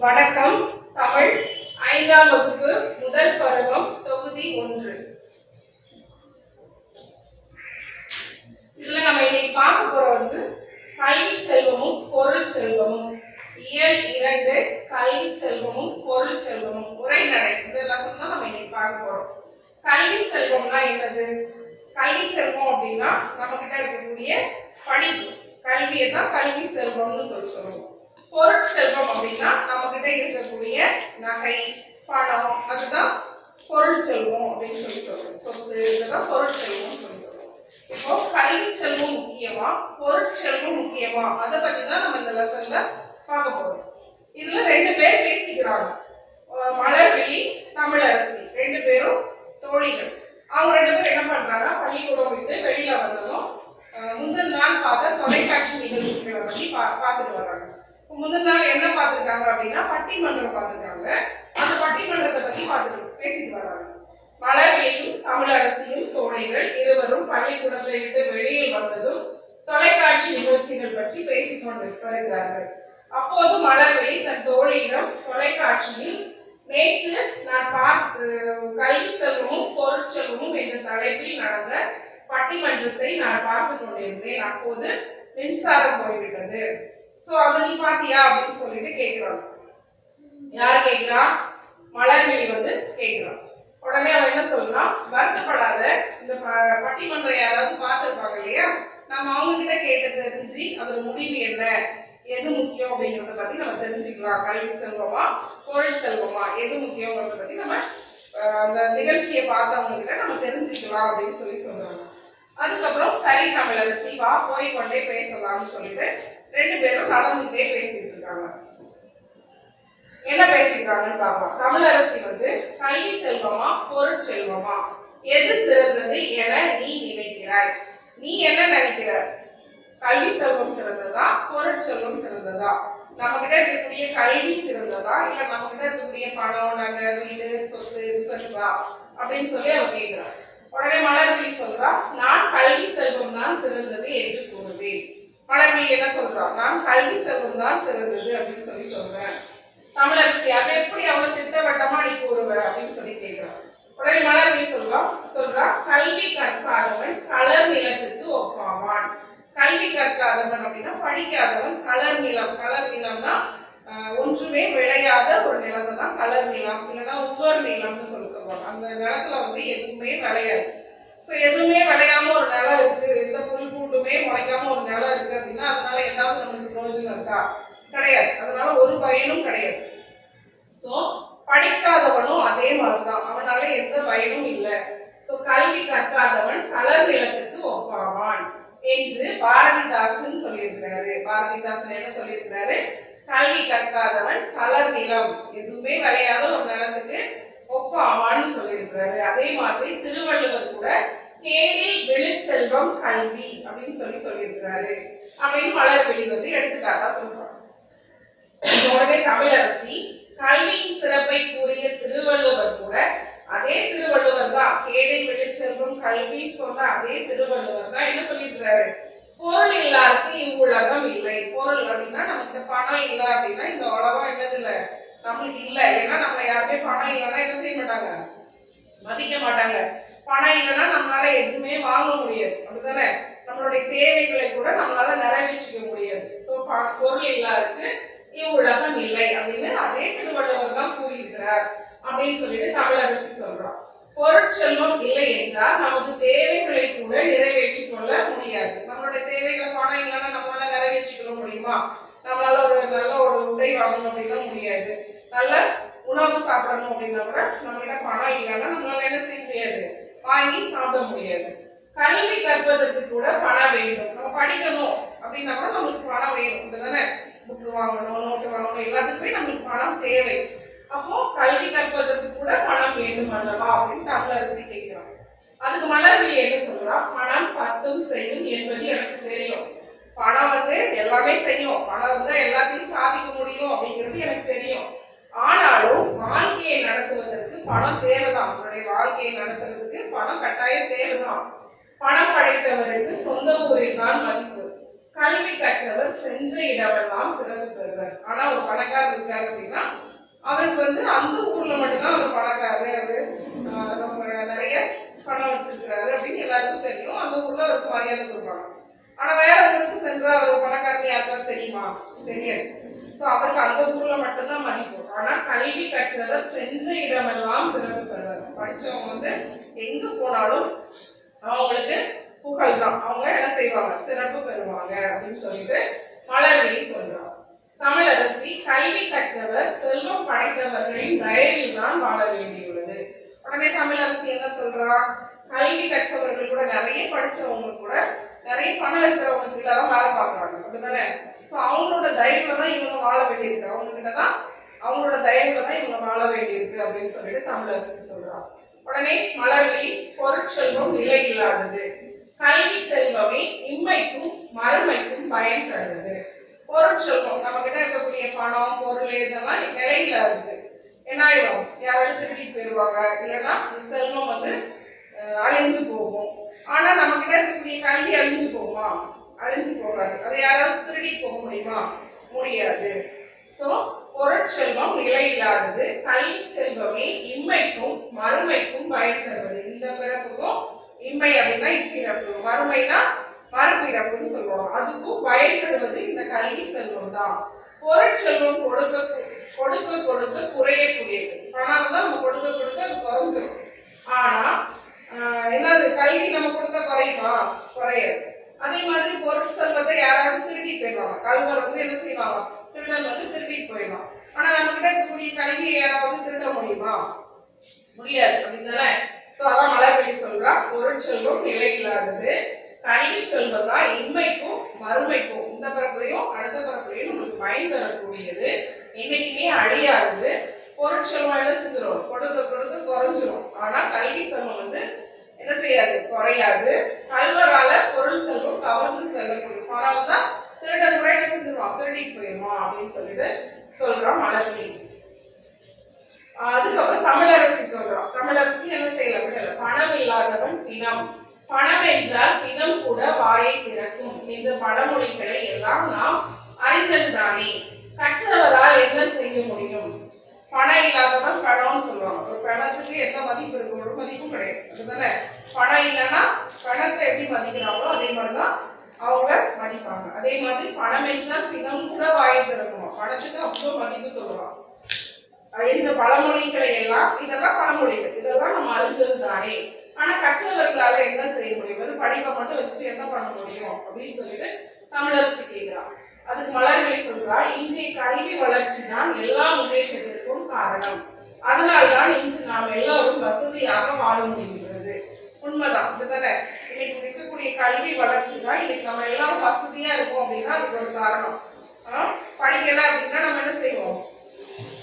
வணக்கம். தமிழ் 5ஆம் வகுப்பு முதல் பருவம் தொகுதி 1. இதுல நம்ம இன்னைக்கு பார்க்க போறது கல்வி செல்வமும் பொருள் செல்வமும். இயல் 2 கல்வி செல்வமும் பொருள் செல்வமும் உரைநடை. இந்த லெசன் தான் நம்ம இன்னைக்கு பார்க்க போறோம். கல்வி செல்வம்னா என்னது? கல்வி செல்வம் அப்படின்னா நம்ம கிட்ட இருக்கக்கூடிய படிப்பு, கல்வியை தான் கல்வி செல்வம்னு சொல்லுவோம். பொருள் செல்வம் அப்படின்னா நம்ம கிட்ட இருக்கக்கூடிய நகை, பணம், அதுதான் பொருள் செல்வம் அப்படின்னு சொல்லுவோம். சொத்து, இதுதான் பொருள் செல்வம் சொல்லுவோம். இப்போ கல்வி செல்வம் முக்கியமா, பொருள் செல்வம் முக்கியமா, அதை பத்தி தான் நம்ம இந்த லெசன்ல பார்க்க போறோம். இதுல 2 பேர் பேசிக்கிறாங்க. மலர்விழி, தமிழரசி, 2 பேரும் தோழிகள். அவங்க 2 பேரும் என்ன பண்றாங்க, பள்ளிக்கூடம் விட்டு வெளியில வந்ததும் முந்தின நாள் பார்த்த தொலைக்காட்சி நிகழ்ச்சிகளை பத்தி பார்த்துட்டு வர்றாங்க. முதல் நாள் என்ன பார்த்துருக்காங்க அப்படின்னா பட்டிமன்றம் பார்த்துருக்காங்க. அந்த பட்டிமன்றத்தை பத்தி பேசிட்டு வர்றாங்க. மலர்விழியும் தமிழரசியும் தோழிகள் இருவரும் பள்ளிக்கூடத்தை விட்டு வெளியில் வந்ததும் தொலைக்காட்சி நிகழ்ச்சிகள் பற்றி பேசிக்கொண்டு வருகிறார்கள். அப்போது மலர்விழி தன் தோழியிடம் தொலைக்காட்சியில் நேற்று நான் கல்வி செல்வமும் பொருள் செல்வமும் என்ற தலைப்பில் நடந்த பட்டிமன்றத்தை நான் பார்த்து கொண்டிருந்தேன். அப்போது மின்சாரம் போய்விட்டது. சோ அதை நீ பாத்தியா அப்படின்னு சொல்லிட்டு கேட்கிறான். யார் கேட்கிறா? மலர்விழி கேட்கிறான். உடனே அவன் என்ன சொல்றான், வருத்தப்படாத, இந்த பட்டிமன்றம் யாராவது பார்த்துருப்பாங்க இல்லையா, நம்ம அவங்க கிட்ட கேட்டு தெரிஞ்சு அதோட முடிவு என்ன, எது முக்கியம் அப்படிங்கறத பத்தி நம்ம தெரிஞ்சுக்கலாம். கல்வி செல்வமா பொருள் செல்வமா, எது முக்கியங்கிறத பத்தி நம்ம அந்த நிகழ்ச்சியை பார்த்தவங்க கிட்ட நம்ம தெரிஞ்சுக்கலாம் அப்படின்னு சொல்றாங்க. அதுக்கப்புறம் சரி தமிழரசி வா, போய் கொண்டே பேசலாம்னு சொல்லிட்டு 2 பேரும் நடந்துட்டே பேசிட்டு இருக்காங்க. என்ன பேசிக்கிறாங்கன்னு பார்ப்போம். தமிழரசி கல்வி செல்வமா பொருள் செல்வமா, எது சிறந்தது என நீ நினைக்கிறாய்? நீ என்ன நினைக்கிற? கல்வி செல்வம் சிறந்ததா, பொருள் செல்வம் சிறந்ததா? நம்ம கிட்ட இருக்கக்கூடிய கல்வி சிறந்ததா, இல்ல நம்ம கிட்ட இருக்கக்கூடிய பணம், நகை, வீடு, சொத்து பெருசா அப்படின்னு சொல்லி அவன் கேட்கிறான். உடனே மலர்விழி சொல்றா, நான் கல்வி செல்வம் தான் சிறந்தது என்று கூறுவேன். மலர்விழி என்ன சொல்றா, நான் கல்வி செல்வம் தான் சிறந்தது அப்படின்னு சொல்லி சொல்றேன். தமிழரசி அதை எப்படி அவளை திட்டவட்டமா நீ கூறுவ அப்படின்னு சொல்லி கேட்கிறான். உடனே மலர்விழி சொல்றா, கல்வி கற்காதவன் கலர் நிலத்துக்கு ஒப்பாவான். கல்வி கற்காதவன் அப்படின்னா படிக்காதவன். கலர் நிலம், கலர் நிலம்னா ஒன்றுமே விளையாத ஒரு நிலத்தை தான் கலர் நிலம், இல்லைன்னா உவர் நிலம்னு சொல்லுவாங்க. அந்த நிலத்துல எதுவுமே விளையாது. ஸோ எதுவுமே விளையாம ஒரு நிலம் இருக்கு, எந்த புல் பூண்டுமே முளைக்காம ஒரு நிலம் இருக்கு அப்படின்னா அதனால ஏதாவது நமக்கு பிரயோஜனம் இருக்கா? கிடையாது. அதனால ஒரு பயனும் கிடையாது. ஸோ படிக்காதவனும் அதே மாதிரிதான், அவனால எந்த பயனும் இல்லை. ஸோ கல்வி கற்காதவன் கலர் நிலத்துக்கு ஒப்பாவான் என்று பாரதிதாசன் சொல்லியிருக்கிறாரு. பாரதிதாசன் என்ன சொல்லியிருக்கிறாரு? கல்வி கற்காதவன் கலர் நிலம், எதுவுமே விளையாத ஒரு நிலத்துக்கு ஒப்பாவான்னு சொல்லியிருக்கிறாரு. அதே மாதிரி திருவள்ளுவர் கூட கேடில் விழுச்செல்வம் கல்வி அப்படின்னு சொல்லியிருக்கிறாரு அப்படின்னு மலர்விழி எடுத்துக்காட்டா சொல்றாங்க. உடனே தமிழரசி கல்வியின் சிறப்பை கூறிய திருவள்ளுவர் கூட, அதே திருவள்ளுவர் தான் கேடில் விழுச்செல்வம் கல்வின்னு சொன்ன அதே திருவள்ளுவர் தான் என்ன சொல்லியிருக்கிறாரு, பொருள் இல்லாருக்கு இவ்வுலகம் இல்லை. பொருள் அப்படின்னா நமக்கு பணம் இல்லை அப்படின்னா இந்த உலகம் என்னது இல்லை, நம்மளுக்கு இல்லை. ஏன்னா நம்மள யாருமே பணம் இல்லைன்னா என்ன செய்ய மாட்டாங்க, மதிக்க மாட்டாங்க. பணம் இல்லைன்னா நம்மளால எதுவுமே வாங்க முடியாது, அப்படிதானே? நம்மளுடைய தேவைகளை கூட நம்மளால நிறைவேற்றிக்க முடியாது. ஸோ பொருள் இல்லாருக்கு இவ்வுலகம் இல்லை அப்படின்னு அதே திருவள்ளுவர் தான் கூறியிருக்கிறார் அப்படின்னு சொல்லிட்டு தமிழரசி சொல்றான். பொருட்செல்வம் இல்லை என்றால் நமது தேவைகளை கூட நிறைவேற்றிக் கொள்ள முடியாது. நம்மளுடைய தேவைகளை பணம் இல்லைன்னா நம்மளால நிறைவேற்றிக் கொள்ள முடியுமா? நம்மளால ஒரு நல்ல ஒரு உடை வாங்கணும் அப்படின்னா முடியாது. நல்ல உணவு சாப்பிடணும் அப்படின்னா கூட நம்ம கிட்ட பணம் இல்லைன்னா நம்மளால என்ன செய்ய முடியாது, வாங்கி சாப்பிட முடியாது. கல்வி கற்பதற்கு கூட பணம் வேண்டும். நம்ம படிக்கணும் அப்படின்னா கூட நம்மளுக்கு பணம் வேணும், இதுதானே? புக்கு வாங்கணும், நோட்டு வாங்கணும், எல்லாத்துக்குமே நம்மளுக்கு பணம் தேவை. அப்போ கல்வி கற்பதற்கு கூட பணம் வேண்டும் அல்லவா அப்படின்னு தமிழரசி கேட்கிறான். அதுக்கு மலர்விழி என்ன சொல்றா, பணம் 10 செய்யும் என்பது எனக்கு தெரியும். பணம் எல்லாமே செய்யும், பணம் இருந்தா எல்லாத்தையும் சாதிக்க முடியும் அப்படிங்கிறது எனக்கு தெரியும். ஆனாலும் வாழ்க்கையை நடத்துவதற்கு பணம் தேவைதான். அவருடைய வாழ்க்கையை நடத்துறதுக்கு பணம் கட்டாயம் தேவைதான். பணம் படைத்தவருக்கு சொந்த ஊரில் தான் மதிப்பு. கல்வி கற்றவர் சென்ற இடமெல்லாம் சிறப்பு பெறுவர். ஆனா ஒரு பணக்காரர் இருக்காரு அப்படின்னா அவருக்கு அந்த ஊர்ல மட்டும்தான் அவர் பணக்காரரு, அவரு ரொம்ப நிறைய பணம் வச்சிருக்கிறாரு அப்படின்னு எல்லாருக்கும் தெரியும். அந்த ஊர்ல அவருக்கு மரியாதை கொடுப்பாங்க. ஆனா வேற ஊருக்கு சென்றா அவர் பணக்காரர் யாருக்காவது தெரியுமா? தெரியாது. சோ அவருக்கு அந்த ஊர்ல மட்டும்தான் மதிப்பு. ஆனா கல்வி கற்றவர் சென்ற இடமெல்லாம் சிறப்பு பெறுவார். படிச்சவங்க எங்க போனாலும் அவங்களுக்கு புகழ் தான். அவங்க என்ன செய்வாங்க? சிறப்பு பெறுவாங்க அப்படின்னு சொல்லிட்டு மலர்விழி சொல்றாங்க. தமிழரசி கல்வி கற்றவர் செல்வம் படைத்தவர்களின் தயவில் தான் வாழ வேண்டியுள்ளது. உடனே தமிழரசி என்ன சொல்றா? கல்வி கற்றவர்கள் கூட, நிறைய படிச்சவங்க கூட, நிறைய பணம் இருக்கிறவங்க கிட்ட தான் வேலை பார்க்கறாங்க, அப்படிதானே? சோ அவங்களோட தயவுல தான் இவங்க வாழ வேண்டியிருக்கு, அவங்க கிட்டதான் அவங்களோட தயவுல தான் இவங்க வாழ வேண்டியிருக்கு அப்படின்னு சொல்லிட்டு தமிழரசி சொல்றா. உடனே மலர்விழி பொருட்செல்வம் நிலை இல்லாதது, கல்வி செல்வமே இம்மைக்கும் மறுமைக்கும் பயன் தருவது. பொருட்செல்வம் நம்ம கிட்ட இருக்கக்கூடிய பணம் பொருள் இதெல்லாம் நிலையில இருக்கு. என்ன ஆயிரும்? யாராவது திருடிட்டு போயிடுவாங்க, இல்லைன்னா இந்த செல்வம் அழிந்து போகும். ஆனா நம்ம கிட்ட இருக்கக்கூடிய கல்வி அழிஞ்சு போகுமா? அழிஞ்சு போகாது. அதை யாராவது திருடிட்டு போக முடியுமா? முடியாது. சோ பொருட்செல்வம் நிலை இல்லாதது, கல்வி செல்வமே இம்மைக்கும் மறுமைக்கும் பயன் தருவது. இந்த பிறப்புக்கும், இம்மை அப்படின்னா இப்பிறப்பு, மறுமைனா மறுபிறப்புன்னு சொல்லுவாங்க, அதுக்கும் பயன் தருவது இந்த கல்வி செல்வம் தான். பொருட்செல்வம் கொடுக்க கொடுக்க கொடுக்க குறையக்கூடியது. பணம் தான் நம்ம கொடுக்க கொடுக்க அது குறைஞ்சிடும். ஆனா என்னது? கல்வி நம்ம கொடுக்க குறையுமா? குறையாது. அதே மாதிரி பொருள் செல்வத்தை யாராவது திருடிட்டு போயிடுவாங்க. கல்வர் என்ன செய்வாங்க? திருடன் திருடிட்டு போயிடுவான். ஆனா நம்ம கிட்ட இருக்கக்கூடிய கல்வியை யாராவது திருட முடியுமா? முடியாது, அப்படிதானே? சோ அதான் மலர்விழி சொல்றா, பொருட்செல்வம் நிலை இல்லாதது, கல்வி செல்வம் தான் இம்மைக்கும் மறுமைக்கும், இந்த பிறப்புலையும் அடுத்த பிறப்புலையும் நமக்கு பயன் தரக்கூடியது, என்னைக்குமே அழியாதது. பொருட்செல்வம் என்ன செஞ்சிடும்? கொடுக்க கொடுக்க குறைஞ்சிரும். ஆனா கல்வி செல்வம் என்ன செய்யாது? குறையாது. கல்வரால பொருள் செல்வம் கவர்ந்து செல்லக்கூடிய பணம் தான் திருடன் கூட என்ன செஞ்சிருவான்? திருடிட்டு போயிருமா அப்படின்னு சொல்லிட்டு சொல்றான் மலர்விழி. அதுக்கப்புறம் தமிழரசி சொல்றான். தமிழரசி என்ன செய்யல? பணம் இல்லாதவன் பிணம், பணம் என்றால் பிணம் கூட வாயை திறக்கும் என்ற பழமொழிகளை எல்லாம் நாம் அறிந்ததுதானே. கற்றவரால் என்ன செய்ய முடியும்? பணம் இல்லாதவன் பணம்னு சொல்லுவாங்க. ஒரு பணத்துக்கு எந்த மதிப்பு இருக்கு? ஒரு மதிப்பும் கிடையாது, அதுதானே? பணம் இல்லைன்னா பணத்தை எப்படி மதிக்கிறாங்களோ அதே மாதிரிதான் அவங்க மதிப்பாங்க. அதே மாதிரி பணம் என்றால் பிணம் கூட வாயை திறக்குமா, பணத்துக்கு அவ்வளவு மதிப்பு சொல்லுவாங்க என்ற பழமொழிகளை எல்லாம், இதெல்லாம் பழமொழிகள், இதெல்லாம் நம்ம அறிஞ்சது தானே. ஆனா கற்றவர்களால என்ன செய்ய முடியும்? வெறும் படிப்பை மட்டும் வச்சுட்டு என்ன பண்ண முடியும் அப்படின்னு சொல்லிட்டு தமிழரசி கேட்கிறான். அதுக்கு மலர்விழி சொல்றா, இன்றைய கல்வி வளர்ச்சி தான் எல்லா முன்னேற்றத்திற்கும் காரணம், அதனால்தான் இன்று நாம் எல்லாரும் வசதியாக வாழ முடிகிறது. உண்மைதான், இதுதானே? இன்னைக்கு இருக்கக்கூடிய கல்வி வளர்ச்சி தான் இன்னைக்கு நம்ம எல்லாரும் வசதியா இருக்கோம் அப்படின்னா அதுக்கு ஒரு காரணம். படிக்கல அப்படின்னா நம்ம என்ன செய்வோம்?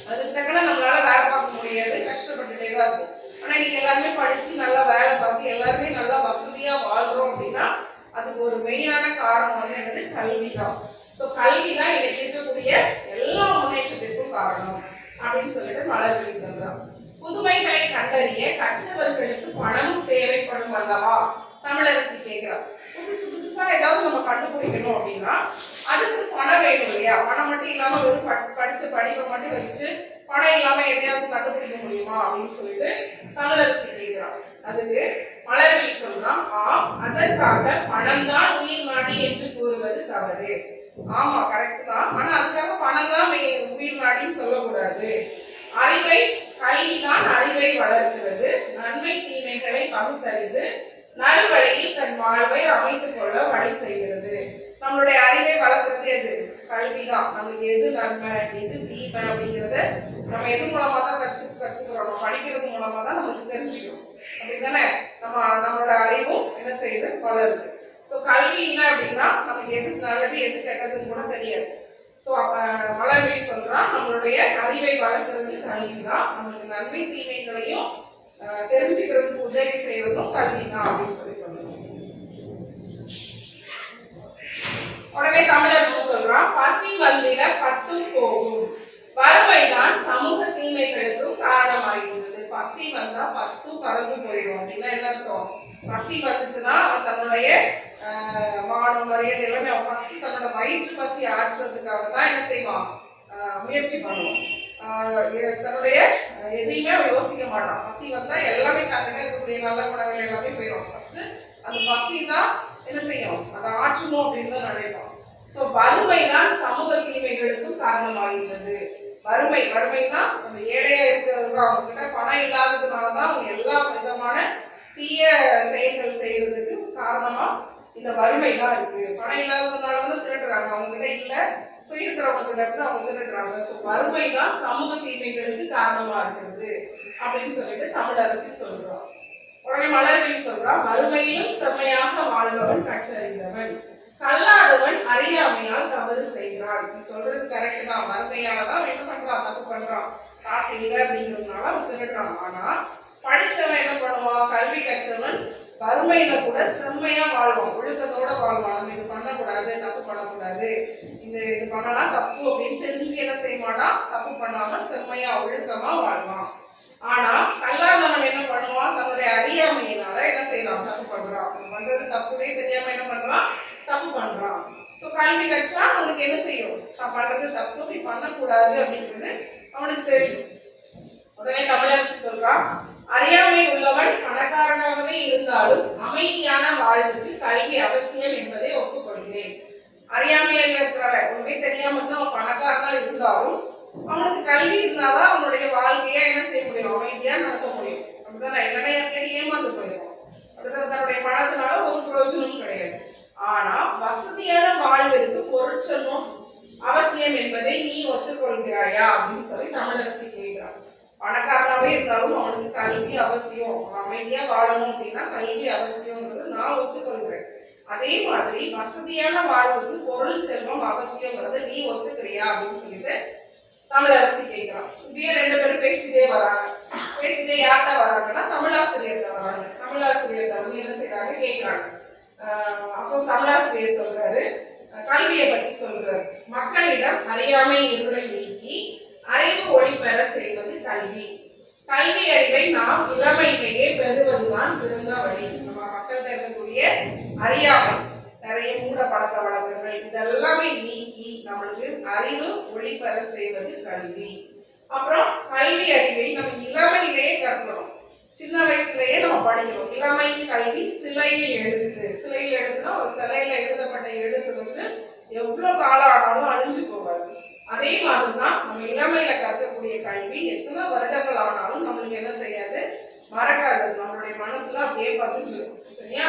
அதுக்கு தக்கன நம்மளால வேலை பார்க்க முடியாது, கஷ்டப்பட்டுட்டே தான் இருக்கும். ஆனா இன்னைக்கு எல்லாருமே படிச்சு நல்லா வேலை பார்த்து எல்லாருமே நல்லா வசதியா வாழ்றோம் அப்படின்னா அதுக்கு ஒரு மெயினான காரணம் என்னது? கல்வி தான். சோ கல்வி தான் இன்னைக்கு இருக்கக்கூடிய எல்லா முன்னேற்றத்திற்கும் காரணம் அப்படின்னு சொல்லிட்டு மலர்விழி சொல்றான். புதுமைகளை கண்டறிய கற்றவர்களுக்கு பணமும் தேவைப்படும் அல்லவா? தமிழரசி கேட்கிறான். புதுசு புதுசா ஏதாவது நம்ம கண்டுபிடிக்கணும் அப்படின்னா அதுக்கு பணம் வேணும் இல்லையா? பணம் மட்டும் இல்லாம வெறும் படிச்ச படிப்பை மட்டும் வச்சுட்டு பணம் இல்லாம எதையாவது கண்டுபிடிக்க முடியுமா அப்படின்னு சொல்லிட்டு தமிழரசி கேட்கிறான். அதுக்கு மலர்விழி சொல்றான், ஆம், அதற்காக பணம் தான் உயிர் நாடி என்று கூறுவது தவறு. ஆமா, கரெக்ட் தான். ஆனா அதுக்காக பணம் தான் உயிர் நாடின்னு சொல்லக்கூடாது. அறிவை, கல்விதான் அறிவை வளர்க்கிறது, நன்மை தீமைகளை பகுத்தறிந்து நல்வழியில் தன் வாழ்வை அமைத்துக் கொள்ள வழி செய்கிறது. நம்மளுடைய அறிவை வளர்க்கிறது எது? கல்விதான். நம்மளுக்கு எது நன்மை எது தீமை அப்படிங்கிறத நம்ம எது மூலமா தான் கத்துக்கிறோம்? நம்ம படிக்கிறது மூலமா தான் நமக்கு தெரிஞ்சுக்கிறோம், அப்படித்தானே? நம்மளோட அறிவும் என்ன செய்யுது? வளருது. சோ கல்வி இல்லை அப்படின்னா நமக்கு எது நல்லது எது கெட்டதுன்னு கூட தெரியாது. சோ மலர்விழி சொல்றான், நம்மளுடைய அறிவை வளர்க்கிறது கல்வி தான், நம்மளுக்கு நன்மை தீமைகளையும் தெரிஞ்சுக்கிறதுக்கு உதவி செய்யறதும் கல்வி தான் அப்படின்னு சொல்லுவோம். உடனே தமிழரசு சொல்றான், பசி வந்திட பத்தும் போகும், வறுமைதான் சமூக தீமைகளுக்கும் காரணமாகிறது. பசி வந்தா பத்தும் பறந்து போயிடும் அப்படின்னா என்ன அர்த்தம்? பசி வந்துச்சுன்னா தன்னுடைய மானம் மரியாதை எல்லாமே அவன் ஃபர்ஸ்ட் தன்னோட வயிற்று பசி ஆற்றுறதுக்காக தான் என்ன செய்வான், முயற்சி பண்ணுவான். தன்னுடைய எதையுமே அவன் யோசிக்க மாட்டான். பசி வந்தா எல்லாமே தன்னிடம் இருக்கக்கூடிய நல்ல குணங்கள் எல்லாமே போயிடும். ஃபர்ஸ்ட் அந்த பசி தான் என்ன செய்யும், அதை ஆற்றணும் அப்படின்னு தான் நினைப்பான். ஸோ வறுமை தான் சமூக தீமைகளுக்கும் காரணமாகின்றது. வறுமைனா அந்த ஏழையா இருக்கிறது தான், அவங்க கிட்ட பணம் இல்லாததுனாலதான் அவங்க எல்லா விதமான தீய செயல்கள் செய்யறதுக்கு காரணமா இந்த வறுமை தான் இருக்கு. பணம் இல்லாததுனால வந்து திருடுறாங்க, அவங்க கிட்ட இல்ல, ஸோ இருக்கிறவங்க கிட்ட அவங்க திருடுறாங்க. ஸோ வறுமை தான் சமூக தீமைகளுக்கு காரணமா இருக்கிறது அப்படின்னு சொல்லிட்டு தமிழரசி சொல்றான். உடனே மலர்விழி சொல்றான், வறுமையிலும் செம்மையாக வாழ்பவன் கற்றறிந்தவன், கல்லாதவன் அறியாமையால் தவறு செய்கிறான். சொல்றது கரெக்ட் தான். வறுமையாலதான் என்ன பண்றான், தப்பு பண்றான், காசு இல்லை அப்படிங்கிறதுனால அவன் திருடுறான். ஆனா படிச்சவன் என்ன பண்ணுவான், கல்வி கற்றவன் வறுமையில கூட செம்மையா வாழ்வான், ஒழுக்கத்தோட வாழ்வான். நம்ம இது பண்ணக்கூடாது, தப்பு பண்ணக்கூடாது, இது பண்ணலாம் தப்பு அப்படின்னு தெரிஞ்சு என்ன செய்ய மாட்டான், தப்பு பண்ணாம செம்மையா ஒழுக்கமா வாழ்வான். ஆனா கல்லாதவன் என்ன பண்ணுவான், தன்னுடைய அறியாமையினால என்ன செய்யலாம், தப்பு பண்றான். பண்றது தப்புனே தெரியாம என்ன பண்றான், தப்பு பண்றான். சோ கல்வி கற்றா அவனுக்கு என்ன செய்யும், நான் பண்றது தப்பு, இப்படி பண்ணக்கூடாது அப்படிங்கிறது அவனுக்கு தெரியும். உடனே தமிழரசி சொல்றான், அறியாமை உள்ளவன் பணக்காரனாகவே இருந்தாலும் அமைதியான வாழ்வுக்கு கல்வி அவசியம் என்பதை ஒப்புக்கொள்கிறேன். அறியாமையில இருக்கிறவன் உண்மை தெரியாம தான் அவன் பணக்காரனா இருந்தாலும் அவனுக்கு கல்வி இருந்தாதான் அவனுடைய வாழ்க்கைய என்ன செய்ய முடியும், அமைதியா நடத்த முடியும். அப்படிதான் இல்லைன்னா ஏற்கனவே ஏமாந்து போயிடும். அடுத்தது தன்னுடைய பணத்தினால ஒரு பிரயோஜனமும் கிடையாது. ஆனா வசதியான வாழ்விற்கு பொருட்செல்வம் அவசியம் என்பதை நீ ஒத்துக்கொள்கிறாயா அப்படின்னு சொல்லி தமிழரசி கேட்கிறான். பணக்காரனாவே இருந்தாலும் அவனுக்கு கல்வி அவசியம், அமைதியா வாழணும் அப்படின்னா கல்வி அவசியம்ங்கிறது நான் ஒத்துக்கொள்கிறேன். அதே மாதிரி வசதியான வாழ்வுக்கு பொருள் செல்வம் அவசியங்கிறத நீ ஒத்துக்கிறியா அப்படின்னு சொல்லிட்டு தமிழரசி கேட்கிறான். இப்படியே ரெண்டு பேரும் பேசிட்டே வராங்க. பேசிட்டே யார்கிட்ட வராங்கன்னா தமிழாசிரியர்கிட்ட வராங்க. தமிழாசிரியர்கிட்ட வந்து என்ன செய்யறாங்க கேட்கிறாங்க. அப்போ தமிழாசிரியர் சொல்றாரு, கல்வியை பத்தி சொல்றாரு. மக்களிடம் அறியாமை இருளை நீக்கி அறிவு ஒளி பெற செய்வது கல்வி. கல்வி அறிவை நாம் இளமையிலேயே பெறுவதுதான் சிறந்த வழி. நம்ம மக்கள்கிட்ட இருக்கக்கூடிய அறியாமை, நிறைய மூட பழக்க வழக்கங்கள் இதெல்லாமே நீக்கி நம்மளுக்கு அறிவு ஒளி பெற செய்வது கல்வி. அப்புறம் கல்வி அறிவை நம்ம இளமையிலேயே கற்கணும். சின்ன வயசுலயே நம்ம படிக்கணும். இளமை கல்வி சிலையில் எழுத்து. சிலையில் எழுத்துனா ஒரு சிலையில எழுதப்பட்ட எழுத்து வந்து எவ்வளவு காலம் ஆனாலும் அழிஞ்சு போகாது. அதே மாதிரிதான் நம்ம இளமையில கற்கக்கூடிய கல்வி எத்தனை வருடங்கள் ஆனாலும் நம்மளுக்கு என்ன செய்யாது, மறக்காது. நம்மளுடைய மனசுல அப்படியே பதிஞ்சிடும். சரியா?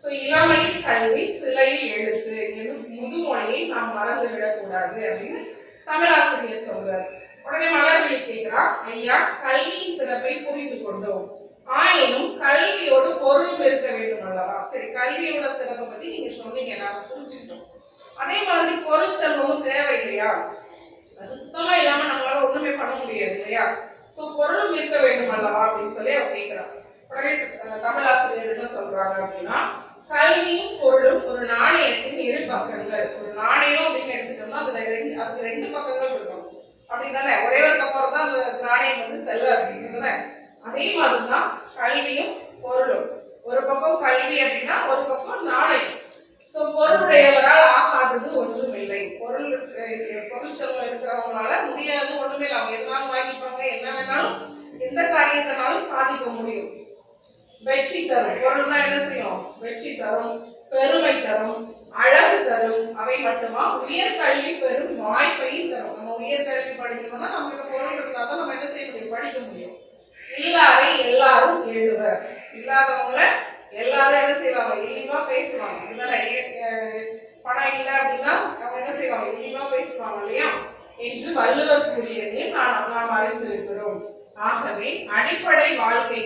சோ இளமையில் கல்வி சிலையில் எழுத்து என்னும் முதுமொழியை நாம் மறந்து விடக்கூடாது அப்படின்னு தமிழாசிரியர் சொல்றார். உடனே மலர்விழி கேட்கிறார், ஐயா கல்வியின் சிறப்பை புரிந்து கொண்டோம், ஆயினும் கல்வியோடு பொருளும் இருக்க வேண்டும் அல்லவா? சரி, கல்வியோட சிறப்பை பத்தி நீங்க சொன்னீங்க, நாம புரிஞ்சுட்டோம். அதே மாதிரி பொருள் செல்வமும் தேவை இல்லையா? அது சுத்தமா இல்லாம நம்மளால ஒண்ணுமே பண்ண முடியாது இல்லையா? சோ பொருளும் இருக்க வேண்டும் அல்லவா அப்படின்னு சொல்லி அவர் கேட்கிறார். உடனே தமிழாசிரியர் என்ன சொல்றாங்க அப்படின்னா, கல்வியும் பொருளும் ஒரு நாணயத்தின் இரு பக்கங்கள். ஒரு நாணயம் அப்படின்னு எடுத்துட்டோம்னா அதுக்கு ரெண்டு பக்கங்கள் இருக்கும். அப்படித்தானே? ஒரே ஒரு பக்கம் தான் அந்த நாணயம் வந்து செல்ல அப்படிங்கிறதுதானே. அதே மாதிரிதான் கல்வியும் பொருளும். ஒரு பக்கம் கல்வி அப்படின்னா ஒரு பக்கம் நாணயம். சோ பொருளுடையவரால் ஆகாதது ஒன்றும் இல்லை. பொருள் செல்வம் இருக்கிறவங்களால முடியாது ஒண்ணுமே இல்லை. அவங்க எதுனாலும் வாங்கிப்பாங்க, என்ன வேணாலும் எந்த காரியத்தினாலும் சாதிக்க முடியும். வெற்றி தரும் பொருள் தான் என்ன செய்யும், வெற்றி தரும், பெருமை தரும், அழகு தரும். அவை மட்டுமா உயர்கல்வி பெறும் வாய்ப்பையும் தரும். நம்ம உயர்கல்வி படிக்கணும்னா நம்மகிட்ட பொருள் இருந்தாதான் நம்ம என்ன செய்ய முடியும், படிக்க முடியும். இல்லாரை எல்லாரும் எழுவர். இல்லாதவங்கள எல்லாரும் என்ன செய்வாங்க, இழிவா பேசுவாங்க. இதனால பணம் இல்லை அப்படின்னா அவங்க என்ன செய்வாங்க, இழிவா பேசுவாங்க இல்லையா என்று வள்ளுவர் கூறியதை நாம் அறிந்திருக்கிறோம். ஆகவே அடிப்படை வாழ்க்கை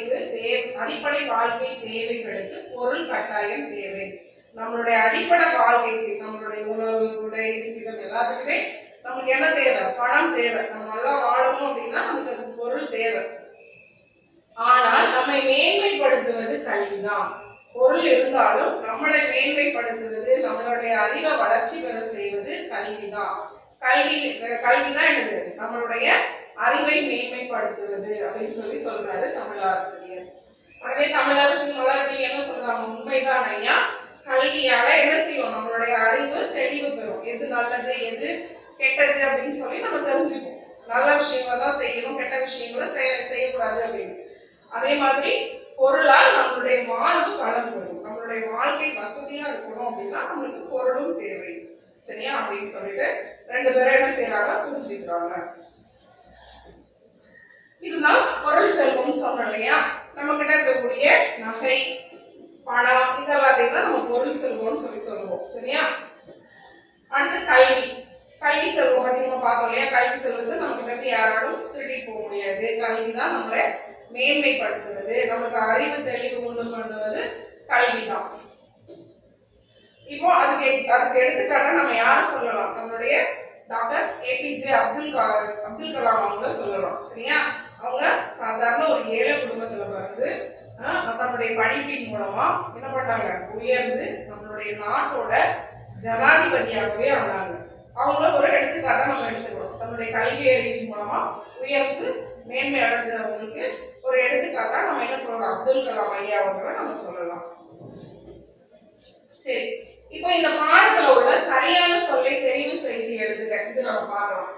தேவைகளுக்கு பொருள் கட்டாயம் தேவை. நம்மளுடைய அடிப்படை வாழ்க்கைக்கு, நம்மளுடைய உணவு, உடை, இருப்பிடம் எல்லாத்துக்குமே நமக்கு என்ன தேவை, பணம் தேவை. நம்ம நல்லா வாழணும் அப்படின்னா நமக்கு அதுக்கு பொருள் தேவை. ஆனால் நம்மை மேன்மைப்படுத்துவது கல்விதான். பொருள் இருந்தாலும் நம்மளை மேன்மைப்படுத்துவது, நம்மளுடைய அறிவை வளர்ச்சி பெற செய்வது கல்விதான். கல்விதான் என்னது, நம்மளுடைய அறிவை மேன்மைப்படுத்துவது அப்படின்னு சொல்லி சொல்றாரு தமிழாசிரியர். உடனே தமிழரசி மலர்விழி என்ன சொல்றாங்க, உண்மைதான் ஐயா, கல்வியால என்ன செய்யும், நம்மளுடைய அறிவு தெளிவு பெறும். எது நல்லது எது கெட்டது அப்படின்னு சொல்லி நம்ம தெரிஞ்சுப்போம். நல்ல விஷயங்களை தான் செய்யணும், கெட்ட விஷயங்களை செய்யக்கூடாது அப்படின்னு. அதே மாதிரி பொருளால் நம்மளுடைய வாழ்வு வளம் பெறும். நம்மளுடைய வாழ்க்கை வசதியா இருக்கணும் அப்படின்னா நம்மளுக்கு பொருளும் தேவை. சரியா அப்படின்னு சொல்லிட்டு ரெண்டு பேரும் என்ன செய்யறாங்க, புரிஞ்சுக்கிறாங்க. இதுதான் பொருள் செல்வம் சொன்னோம் இல்லையா. நம்ம கிட்ட இருக்கக்கூடிய நகை, பணம், இதெல்லாத்தையும் தான் நம்ம பொருள் செல்வம்னு சொல்லுவோம். சரியா. அடுத்து கல்வி. கல்வி செல்வம் அதிகமா பார்த்தோம் இல்லையா. கல்வி செல்வத்தை நம்ம கிட்ட யாராலும் திருடி போக முடியாது. கல்வி தான் நம்மளை மேன்மைப்படுத்துவது, நமக்கு அறிவு தெளிவு உண்டு பண்ணுவது கல்விதான். இப்போ அதுக்கு எடுத்துக்காட்டா நம்ம யார சொல்லலாம், நம்மளுடைய டாக்டர் APJ அப்துல் கலாம் அவங்கள சொல்லலாம். சரியா. அவங்க சாதாரண ஒரு ஏழை குடும்பத்துல பிறந்து தன்னுடைய படிப்பின் மூலமா என்ன பண்ணாங்க, உயர்ந்து நம்மளுடைய நாட்டோட ஜனாதிபதியாகவே ஆனாங்க. அவங்கள ஒரு எடுத்துக்காட்டா நம்ம எடுத்துக்கிறோம். தன்னுடைய கல்வி அறிவின் மூலமா உயர்ந்து மேன்மை அடைஞ்சவங்களுக்கு ஒரு எடுத்துக்காட்டா நம்ம என்ன சொல்லலாம், அப்துல் கலாம் ஐயா அவங்களை நம்ம சொல்லலாம். சரி, இப்போ இந்த பாடத்துல உள்ள சரியான சொல்லை தெரிவு செய்து எழுதுக. இது நம்ம பார்க்கலாம்.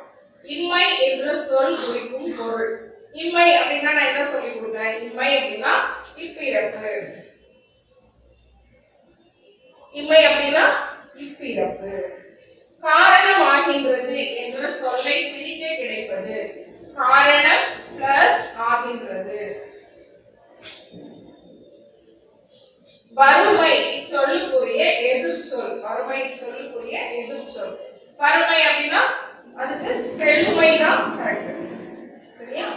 இம்மை என்ற சொல் குறிக்கும் பொருள். இம்மை அப்படின்னா நான் என்ன சொல்லி கொடுத்தேன், இம்மை அப்படின்னா இப்பிறப்பு. இம்மை அப்படின்னா இப்பிறப்பு. காரணமாகின்றது என்ற சொல்லை பிரிக்க கிடைப்பது. காரணம் பிளஸ் ஆகின்றது. வறுமை சொல்லுக்குரிய எதிர்ச்சொல். வறுமை சொல்லுக்குரிய எதிர்ச்சொல். வறுமை அப்படின்னா அதுக்கு செழுமை தான் கரெக்ட். சரியா.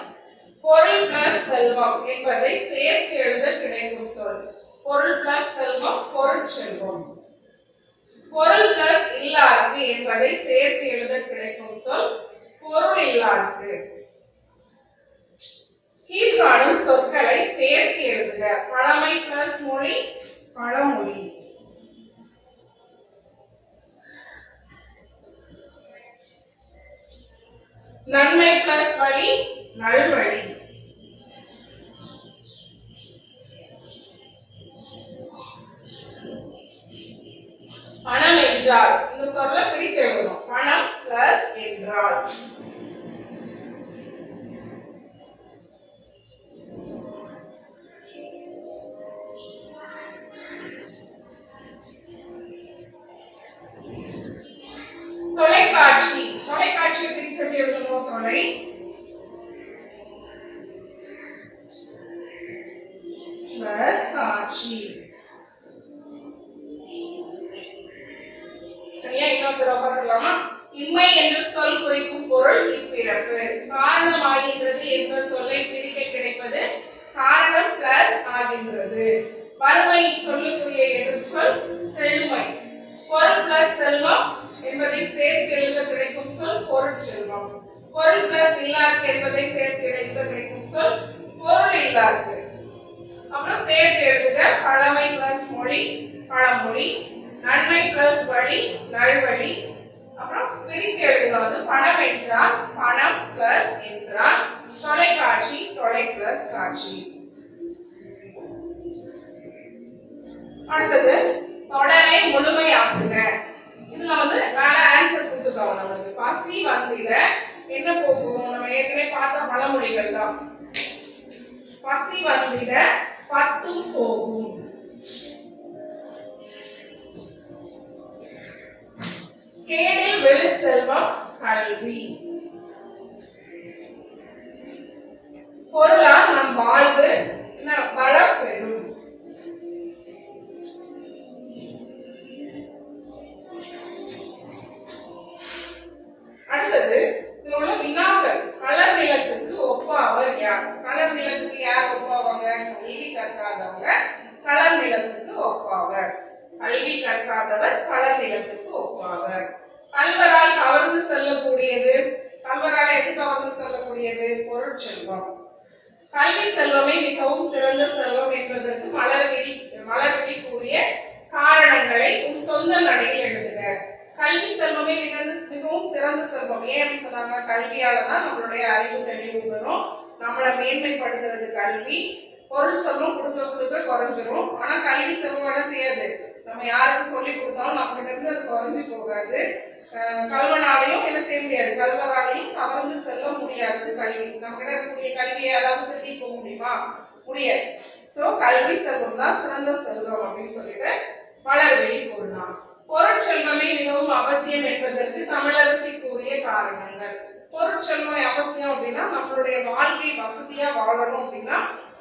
பொருள் பிளஸ் செல்வம் என்பதை சேர்த்து எழுத கிடைக்கும் சொல். பொருள் பிளஸ் செல்வம் பொருள் செல்வம். பொருள் பிளஸ் இல்லாருக்கு என்பதை சேர்த்து எழுத கிடைக்கும் சொல் பொருள் இல்லாருக்கு. கீழ்காணும் சொற்களை சேர்த்து எழுதுக. பழமை பிளஸ் மொழி பழமொழி. நன்மை பிளஸ் வழி நல்வழி. பணம் என்றால் இந்த சொல்ல பிரித்து எழுதணும். பணம் பிளஸ் என்றால். தொலைக்காட்சி. தொலைக்காட்சியை பிரித்து எழுதணும். தொலை பிளஸ் காட்சி. சரியா. இன்னொரு தடவை பார்த்துக்கலாமா. இம்மை என்ற சொல் குறிக்கும் பொருள் இப்பிறப்பு. காரணமாகின்றது என்ற சொல்லை பிரிக்க கிடைப்பது காரணம் பிளஸ் ஆகின்றது. வறுமை சொல்லுக்குரிய எதிர்ச்சொல் செழுமை. பொருள் பிளஸ் செல்வம் என்பதை சேர்த்து எழுத கிடைக்கும் சொல் பொருள் செல்வம். பொருள் பிளஸ் இல்லாருக்கு என்பதை சேர்த்து எழுத கிடைக்கும் சொல் பொருள் இல்லாருக்கு. அப்புறம் சேர்த்து எழுதுக. பழமை பிளஸ் மொழி பழமொழி. நன்மை பிளஸ் வழி நல்வழி. அப்புறம் பிரித்து எழுதுக. பணம் என்றால் பணம் பிளஸ் என்றால். தொலைக்காட்சி தொலை பிளஸ் காட்சி. அடுத்தது தொடரை முழுமையாக்குங்க. இதுல வேற ஆன்சர் கொடுத்துருக்காங்க நம்மளுக்கு. பசி வந்திட என்ன போகும், நம்ம ஏற்கனவே பார்த்த பழமொழிகள் தான். பசி வந்திட பத்தும் போகும். கேடில் வெளிச்செல்வம் கல்வி. பொருளால் நம் வாழ்வு வளம் பெறும். அடுத்தது இதில் உள்ள வினாக்கள். கலர் நிலத்துக்கு ஒப்பாவர் யார்? கலர் நிலத்துக்கு யார் ஒப்பாவாங்க? கல்வி கற்காதவங்க கலர் நிலத்துக்கு ஒப்பாவர். கல்வி கற்காதவர் கலர் நிலத்துக்கு ஒப்பாவர். கல்வரால் கவர்ந்து செல்லக்கூடியது. கல்வரால் எது கவர்ந்து செல்லக்கூடியது? பொருட்செல்வம். கல்வி செல்வமே மிகவும் சிறந்த செல்வம் என்பதற்கு மலர்விழி கூறிய காரணங்களை உன் சொந்த நடையில் எழுதுக. கல்வி செல்வமே மிகவும் சிறந்த செல்வம். ஏன் அப்படி சொன்னாங்க? கல்வியால தான் நம்மளுடைய அறிவு தெளிவு வரும். நம்மளை மேன்மைப்படுத்துறது கல்வி. பொருள் செல்வம் கொடுக்க கொடுக்க குறைஞ்சிரும். ஆனா கல்வி செல்வம் என்ன செய்யாது? நம்ம யாருக்கு சொல்லி கொடுத்தாலும் நம்ம கிட்ட இருந்து அது குறைஞ்சு போகாது. கல்வனாலையும் என்ன செய்ய முடியாது, கல்வராலையும் கவர்ந்து செல்ல முடியாது கல்வி. நம்ம கிட்ட இருக்கக்கூடிய கல்வியை யாராவது திருடி போக முடியுமா? முடியாது. சோ கல்வி செல்வம் தான் சிறந்த செல்வம் அப்படின்னு சொல்லிட்டு வளர்வெளி கூறினார். பொருட்செல்வமே மிகவும் அவசியம் என்பதற்கு தமிழரசி கூறிய காரணங்கள். பொருட்செல்வம் அவசியம் அப்படின்னா நம்மளுடைய வாழ்க்கை வசதியா வாழணும் அப்படின்னா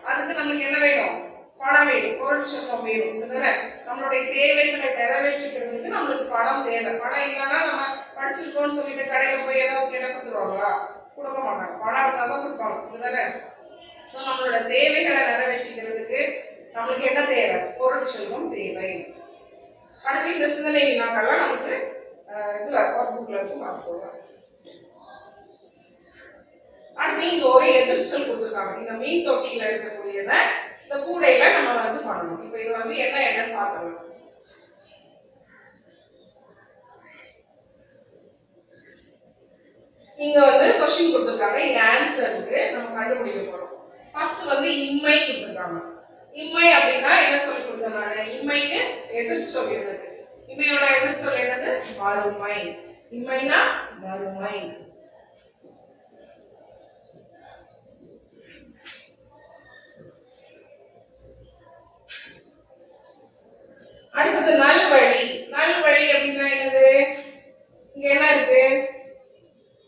அதுக்கு நம்மளுக்கு என்ன வேணும்? பணம் வேணும், பொருட்செல்வம் வேணும். இதுதானே நம்மளுடைய தேவைகளை நிறைவேற்றிக்கிறதுக்கு நம்மளுக்கு பணம் தேவை. பணம் இல்லைன்னா நம்ம படிச்சிருக்கோம்னு சொல்லிட்டு கடையில போய் ஏதாவது கேட்ட கொடுத்துருவாங்களா? கொடுக்க மாட்டாங்க. பணம் இருந்தால் தான் கொடுப்பாங்க. இதுதானே. ஸோ நம்மளோட தேவைகளை நிறைவேற்றிக்கிறதுக்கு நம்மளுக்கு என்ன தேவை? பொருட்செல்வம் தேவை. அடுத்து இந்த சிந்தனை வினாக்கள்லாம் நமக்கு இதுல ஒர்க் புக்ல இருந்து பார்த்துக்கலாம். அடுத்து இங்க ஒரு எதிர்ச்சொல் கொடுத்துருக்காங்க. இந்த மீன் தொட்டியில இருக்கக்கூடியத இந்த கூடையில நம்ம வந்து பண்ணணும். இப்ப இது வந்து என்னன்னு பார்க்கலாம். இங்க வந்து क्वेश्चन கொடுத்திருக்காங்க. இங்க ஆன்சருக்கு நம்ம கண்டுபிடிக்க போறோம். ஃபர்ஸ்ட் வந்து இம்மை கொடுத்திருக்காங்க. இம்மை அப்படின்னா என்ன சொல்லி கொடுத்தேன் நானு? இம்மைக்கு எதிர்ச்சொல் என்னது? இம்மையோட எதிர்ச்சொல் என்னது? வறுமை. இம்மைனா வறுமை. அடுத்தது நல்வழி. நல்வழி அப்படின்னா என்னது? இங்க என்ன இருக்கு?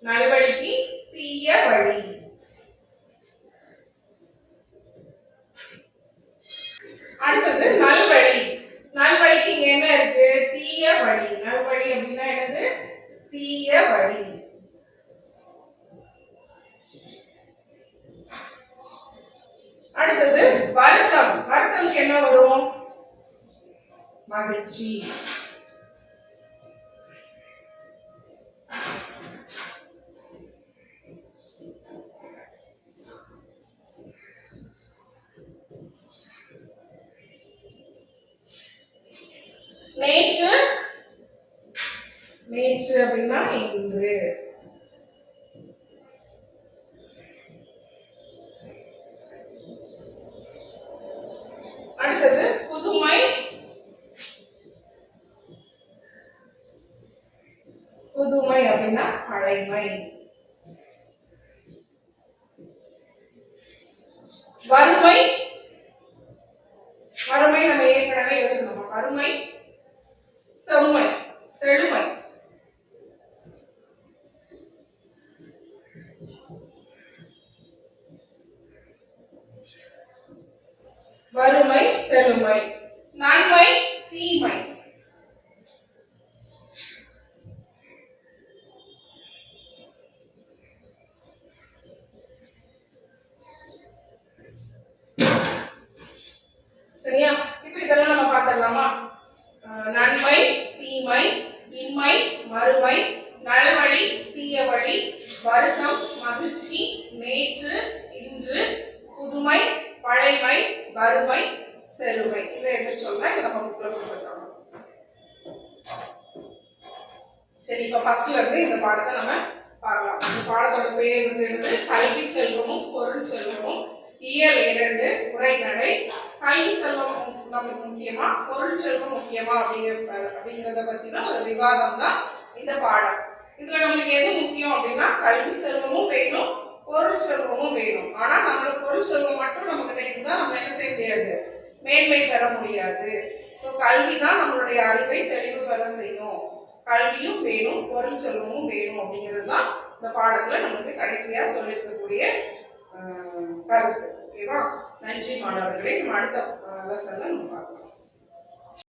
நல்வழிக்கு தீய வழி. அடுத்தது நல்வழி. நல்வழிக்கு இங்க என்ன இருக்கு? தீய வழி. நல்வழி அப்படின்னா என்னது? தீய வழி. அடுத்தது வருத்தம். வருத்தம்க்கு என்ன வரும்? மகிழ்ச்சி. நேற்று. நேற்று அப்படின்னா இன்று. அடுத்தது புதுமை. புதுமை அப்படின்னா பழைமை. வறுமை. வறுமை நம்ம ஏற்கனவே எழுதணும். வறுமை செழுமை. செழுமை. வறுமை செழுமை. நன்மை தீமை. சரியா? இப்ப இதெல்லாம் நம்ம பார்த்துடலாமா? நன்மை தீமை, இன்மை மறுமை, நல்வழி தீய வழி, வருத்தம் மகிழ்ச்சி, நேற்று இன்று, புதுமை பழைமை, வறுமை செழுமை. இதை எது சொல்ல நம்ம புக்ல கொடுத்துருக்காங்க. சரி, இப்ப ஃபர்ஸ்ட்ல இருந்து இந்த பாடத்தை நம்ம பார்க்கலாம். இந்த பாடத்தோட பேர் வந்து என்னது? கல்வி செல்வமும் பொருள் செல்வமும், இயல் 2 உரைநடை. கல்வி செல்வம் நமக்கு முக்கியமா, பொருள் செல்வம் முக்கியமா அப்படிங்கிறத பத்தி தான் ஒரு விவாதம் தான் இந்த பாடம். இதுல நம்மளுக்கு எது முக்கியம் அப்படின்னா கல்வி செல்வமும் வேணும், பொருள் செல்வமும் வேணும். ஆனா நம்மளுக்கு பொருள் செல்வம் மட்டும் நம்ம கிட்ட இருந்தா நம்ம என்ன செய்ய முடியாது? மேன்மை பெற முடியாது. சோ கல்வி தான் நம்மளுடைய அறிவை தெளிவு பெற செய்யும். கல்வியும் வேணும், பொருள் செல்வமும் வேணும் அப்படிங்கிறது தான் இந்த பாடத்துல நமக்கு கடைசியா சொல்லியிருக்கக்கூடிய கருத்து. ஓகேவா? நன்றி மாணவர்களே. நம்ம அடுத்த லெசன்ல நம்ம பார்க்கலாம்.